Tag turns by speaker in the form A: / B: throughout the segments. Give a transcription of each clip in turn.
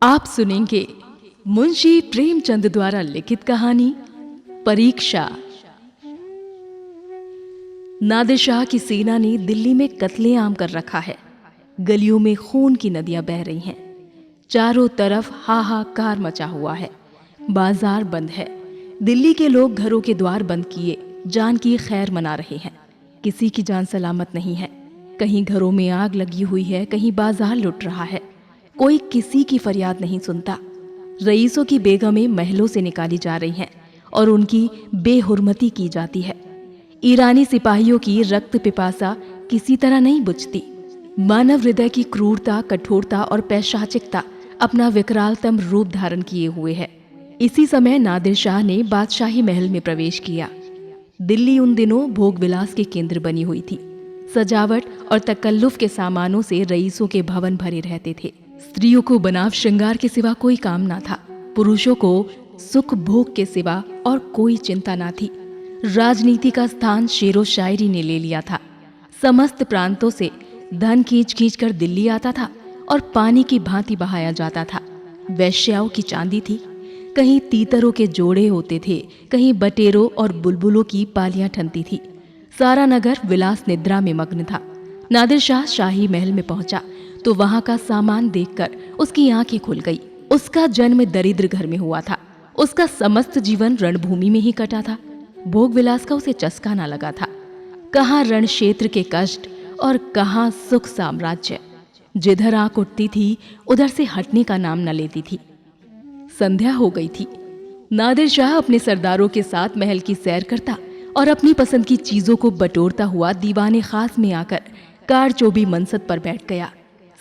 A: आप सुनेंगे मुंशी प्रेमचंद द्वारा लिखित कहानी परीक्षा। नादिर शाह की सेना ने दिल्ली में कत्लेआम कर रखा है। गलियों में खून की नदियां बह रही हैं। चारों तरफ हाहाकार मचा हुआ है। बाजार बंद है। दिल्ली के लोग घरों के द्वार बंद किए जान की खैर मना रहे हैं। किसी की जान सलामत नहीं है। कहीं घरों में आग लगी हुई है, कहीं बाजार लुट रहा है। कोई किसी की फरियाद नहीं सुनता। रईसों की बेगमें महलों से निकाली जा रही हैं और उनकी बेहुरमती की जाती है। ईरानी सिपाहियों की रक्त पिपासा किसी तरह नहीं बुझती। मानव हृदय की क्रूरता, कठोरता और पैशाचिकता अपना विकरालतम रूप धारण किए हुए है। इसी समय नादिर शाह ने बादशाही महल में प्रवेश किया। दिल्ली उन दिनों भोग विलास के केंद्र बनी हुई थी। सजावट और तकल्लुफ के सामानों से रईसों के भवन भरे रहते थे। स्त्रियों को बनाव श्रृंगार के सिवा कोई काम ना था। पुरुषों को सुख भोग के सिवा और कोई चिंता ना थी। राजनीति का स्थान शेरो शायरी ने ले लिया था। समस्त प्रांतों से धन खींच खींच कर दिल्ली आता था और पानी की भांति बहाया जाता था। वैश्याओं की चांदी थी। कहीं तीतरों के जोड़े होते थे, कहीं बटेरों और बुलबुलों की पालियां ठनती थी। सारा नगर विलास निद्रा में मग्न था। नादिर शाह शाही महल में पहुंचा तो वहां का सामान देखकर उसकी आंखें खुल गई। उसका जन्म दरिद्र घर में हुआ था। उसका समस्त जीवन रणभूमि में ही कटा था। भोग विलास का उसे चस्का ना लगा था। कहाँ रण क्षेत्र के कष्ट और कहाँ सुख साम्राज्य। जिधर आंख उठती थी उधर से हटने का नाम न लेती थी। संध्या हो गई थी। नादिर शाह अपने सरदारों के साथ महल की सैर करता और अपनी पसंद की चीजों को बटोरता हुआ दीवाने खास में आकर कारचोबी मनसद पर बैठ गया।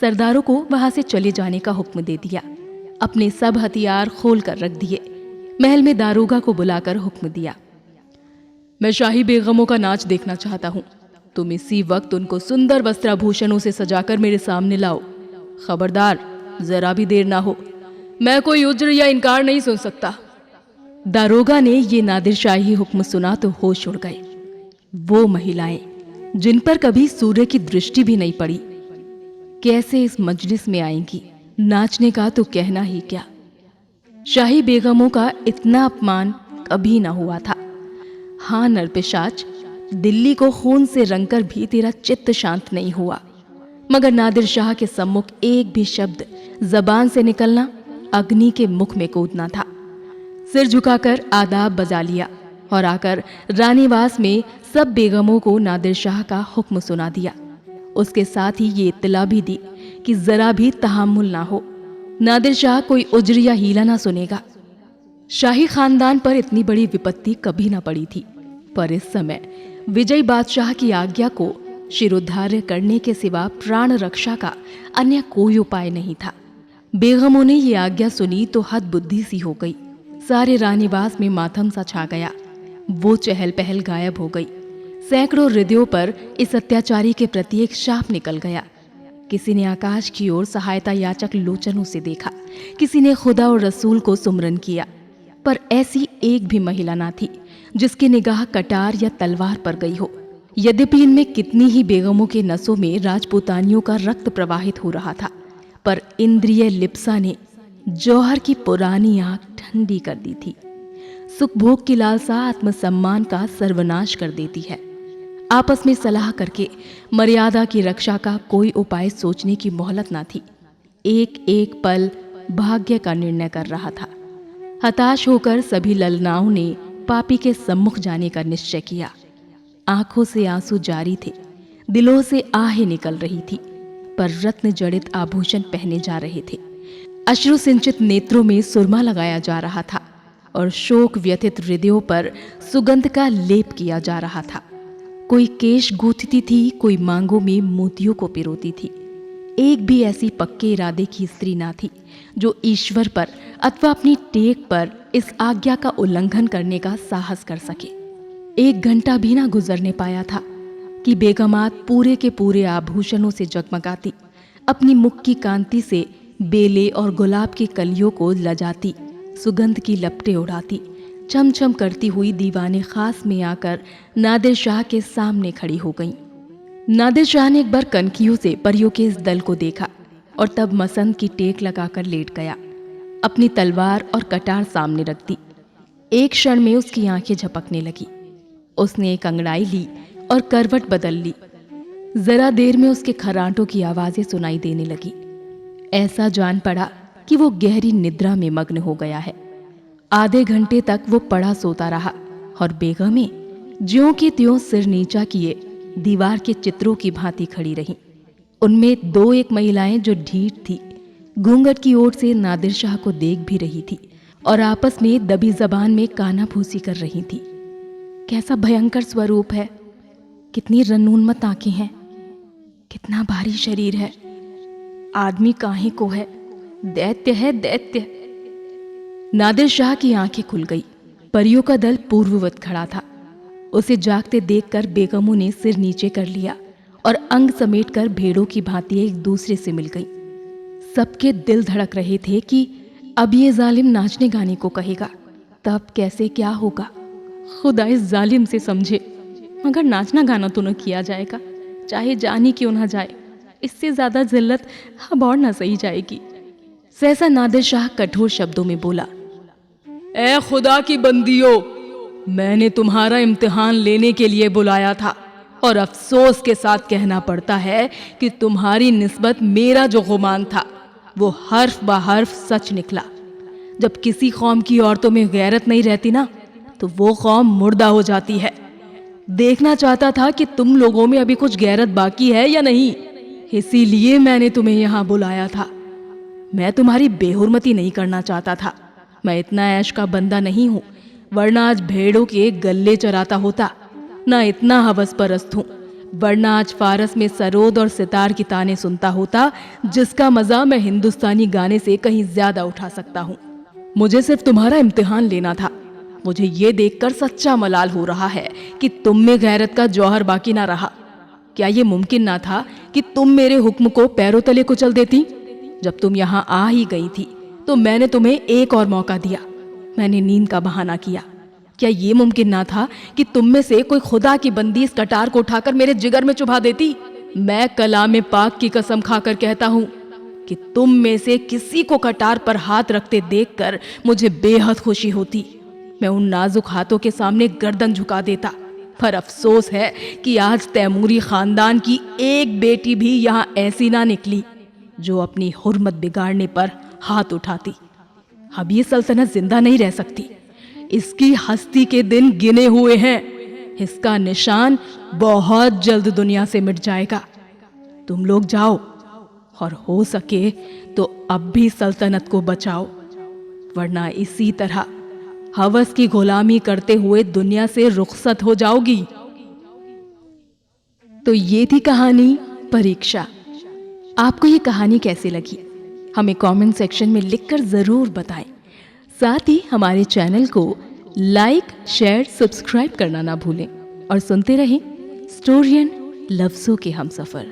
A: सरदारों को वहां से चले जाने का हुक्म दे दिया। अपने सब हथियार खोल कर रख दिए। महल में दारोगा को बुलाकर हुक्म दिया, मैं शाही बेगमों का नाच देखना चाहता हूँ। तुम इसी वक्त उनको सुंदर वस्त्राभूषणों से सजाकर मेरे सामने लाओ। खबरदार, जरा भी देर ना हो। मैं कोई उज्र या इनकार नहीं सुन सकता। दारोगा ने ये नादिर शाही हुक्म सुना तो होश उड़ गए। वो महिलाएं जिन पर कभी सूर्य की दृष्टि भी नहीं पड़ी, कैसे इस मजलिस में आएंगी? नाचने का तो कहना ही क्या। शाही बेगमों का इतना अपमान कभी ना हुआ था। हाँ नरपिशाच, दिल्ली को खून से रंगकर भी तेरा चित्त शांत नहीं हुआ। मगर नादिर शाह के सम्मुख एक भी शब्द जबान से निकलना अग्नि के मुख में कूदना था। सिर झुकाकर आदाब बजा लिया और आकर रानीवास में सब बेगमों को नादिर शाह का हुक्म सुना दिया। उसके साथ ही ये इत्तला भी दी कि जरा भी तहम्मुल ना हो। नादिर शाह कोई उज्र या हीला ना सुनेगा। शाही खानदान पर इतनी बड़ी विपत्ति कभी ना पड़ी थी, पर इस समय विजयी बादशाह की आज्ञा को शिरोधार्य करने के सिवा प्राण रक्षा का अन्य कोई उपाय नहीं था। बेगमों ने ये आज्ञा सुनी तो हद बुद्धि सी हो गई। सारे रानीवास में मातम सा छा गया। वो चहल पहल गायब हो गई। सैकड़ों हृदयों पर इस अत्याचारी के प्रति एक शाप निकल गया। किसी ने आकाश की ओर सहायता याचक लोचनों से देखा, किसी ने खुदा और रसूल को सुमरन किया, पर ऐसी एक भी महिला ना थी जिसकी निगाह कटार या तलवार पर गई हो। यद्यपि इनमें कितनी ही बेगमों के नसों में राजपूतानियों का रक्त प्रवाहित हो रहा था, पर इंद्रिय लिप्सा ने जौहर की पुरानी आग ठंडी कर दी थी। सुख भोग की लालसा आत्मसम्मान का सर्वनाश कर देती है। आपस में सलाह करके मर्यादा की रक्षा का कोई उपाय सोचने की मोहलत ना थी। एक एक पल भाग्य का निर्णय कर रहा था। हताश होकर सभी ललनाओं ने पापी के सम्मुख जाने का निश्चय किया। आंखों से आंसू जारी थे, दिलों से आहें निकल रही थी, पर रत्न जड़ित आभूषण पहने जा रहे थे। अश्रु सिंचित नेत्रों में सुरमा लगाया जा रहा था और शोक व्यथित हृदयों पर सुगंध का लेप किया जा रहा था। कोई केश गूंथती थी, कोई मांगों में मोतियों को पिरोती थी। एक भी ऐसी पक्के इरादे की स्त्री ना थी जो ईश्वर पर अथवा अपनी टेक पर इस आज्ञा का उल्लंघन करने का साहस कर सके। एक घंटा भी ना गुजरने पाया था कि बेगमात पूरे के पूरे आभूषणों से जगमगाती, अपनी मुख की कांति से बेले और गुलाब की कलियों को लजाती, सुगंध की लपटें उड़ाती, छम छम करती हुई दीवाने खास में आकर नादिर शाह के सामने खड़ी हो गईं। नादिर शाह ने एक बार कनखियों से परियों के इस दल को देखा। और तब मसंद की टेक लगाकर लेट गया। अपनी तलवार और कटार सामने रख दी। एक क्षण में उसकी आंखें झपकने लगी। उसने एक अंगड़ाई ली और करवट बदल ली। जरा देर में उसके खर्राटों की आवाजें सुनाई देने लगी। ऐसा जान पड़ा कि वो गहरी निद्रा में मग्न हो गया है। आधे घंटे तक वो पड़ा सोता रहा और बेगमें ज्यों की त्यों सिर नीचा किए दीवार के चित्रों की भांति खड़ी रहीं। उनमें दो एक महिलाएं जो ढीठ थी, घूंघट की ओर से नादिर शाह को देख भी रही थी और आपस में दबी जबान में कानाफूसी कर रही थी। कैसा भयंकर स्वरूप है, कितनी रन्नूनमत आंखें हैं, कितना भारी शरीर है। आदमी काहे को है, दैत्य है दैत्य। नादिर शाह की आंखें खुल गई। परियों का दल पूर्ववत खड़ा था। उसे जागते देखकर बेगमों ने सिर नीचे कर लिया और अंग समेटकर भेड़ों की भांति एक दूसरे से मिल गई। सबके दिल धड़क रहे थे कि अब ये जालिम नाचने गाने को कहेगा, तब कैसे क्या होगा। खुदा इस जालिम से समझे, मगर नाचना गाना तो न किया जाएगा, चाहे जानी क्यों ना जाए। इससे ज्यादा जिल्लत अब और न सही जाएगी। सहसा नादिर शाह कठोर शब्दों में बोला, ए खुदा की बंदियों, मैंने तुम्हारा इम्तिहान लेने के लिए बुलाया था और अफसोस के साथ कहना पड़ता है कि तुम्हारी निस्बत मेरा जो गुमान था वो हर्फ ब हर्फ सच निकला। जब किसी कौम की औरतों में गैरत नहीं रहती ना, तो वो कौम मुर्दा हो जाती है। देखना चाहता था कि तुम लोगों में अभी कुछ गैरत बाकी है या नहीं, इसीलिए मैंने तुम्हें यहाँ बुलाया था। मैं तुम्हारी बेहुरमती नहीं करना चाहता था। मैं इतना ऐश का बंदा नहीं हूँ, वरना आज भेड़ों के गल्ले चराता होता। ना इतना हवस परस्त हूँ, वरना आज फारस में सरोद और सितार की ताने सुनता होता, जिसका मजा मैं हिंदुस्तानी गाने से कहीं ज्यादा उठा सकता हूँ। मुझे सिर्फ तुम्हारा इम्तिहान लेना था। मुझे ये देखकर सच्चा मलाल हो रहा है कि तुम में गैरत का जौहर बाकी ना रहा। क्या ये मुमकिन ना था कि तुम मेरे हुक्म को पैरों तले कुचल देती? जब तुम यहाँ आ ही गई थी तो मैंने तुम्हें एक और मौका दिया। मैंने नींद का बहाना किया। क्या ये मुमकिन ना था कि तुम में से कोई खुदा की बंदी इस कटार को उठाकर मेरे जिगर में चुभा देती? मैं कलाम पाक की कसम खाकर कहता हूँ कि तुम में से किसी को कटार पर हाथ रखते देखकर मुझे बेहद खुशी होती। मैं उन नाजुक हाथों के सामने गर्दन झुका देता। पर अफसोस है कि आज तैमूरी खानदान की एक बेटी भी यहाँ ऐसी ना निकली जो अपनी हुर्मत बिगाड़ने पर हाथ उठाती। अब ये सल्तनत जिंदा नहीं रह सकती। इसकी हस्ती के दिन गिने हुए हैं। इसका निशान बहुत जल्द दुनिया से मिट जाएगा। तुम लोग जाओ और हो सके तो अब भी सल्तनत को बचाओ, वरना इसी तरह हवस की गुलामी करते हुए दुनिया से रुखसत हो जाओगी। तो ये थी कहानी परीक्षा। आपको ये कहानी कैसी लगी हमें कमेंट सेक्शन में लिखकर जरूर बताएं। साथ ही हमारे चैनल को लाइक, शेयर, सब्सक्राइब करना ना भूलें और सुनते रहें स्टोरियन लफ्जों के हमसफर।